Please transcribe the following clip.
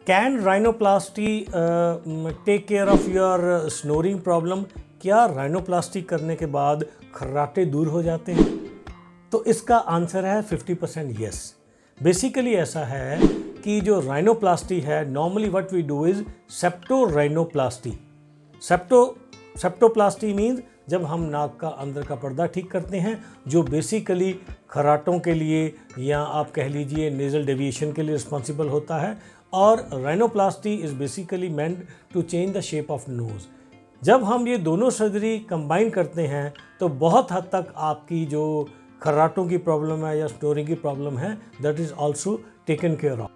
Can rhinoplasty take care of your snoring problem? क्या rhinoplasty करने के बाद खर्राटे दूर हो जाते हैं? तो इसका आंसर है 50% यस। बेसिकली ऐसा है कि जो राइनोप्लास्टी है, normally what we do is septo rhinoplasty. Septoplasty means जब हम नाक का अंदर का पर्दा ठीक करते हैं, जो बेसिकली खर्राटों के लिए या आप कह लीजिए नेजल डेविएशन के लिए रिस्पॉन्सिबल होता है। और rhinoplasty is basically meant to change the shape of nose. जब हम ये दोनों सर्जरी कंबाइन करते हैं तो बहुत हद तक आपकी जो खर्राटों की प्रॉब्लम है या स्नोरिंग की प्रॉब्लम है, that is also taken care of.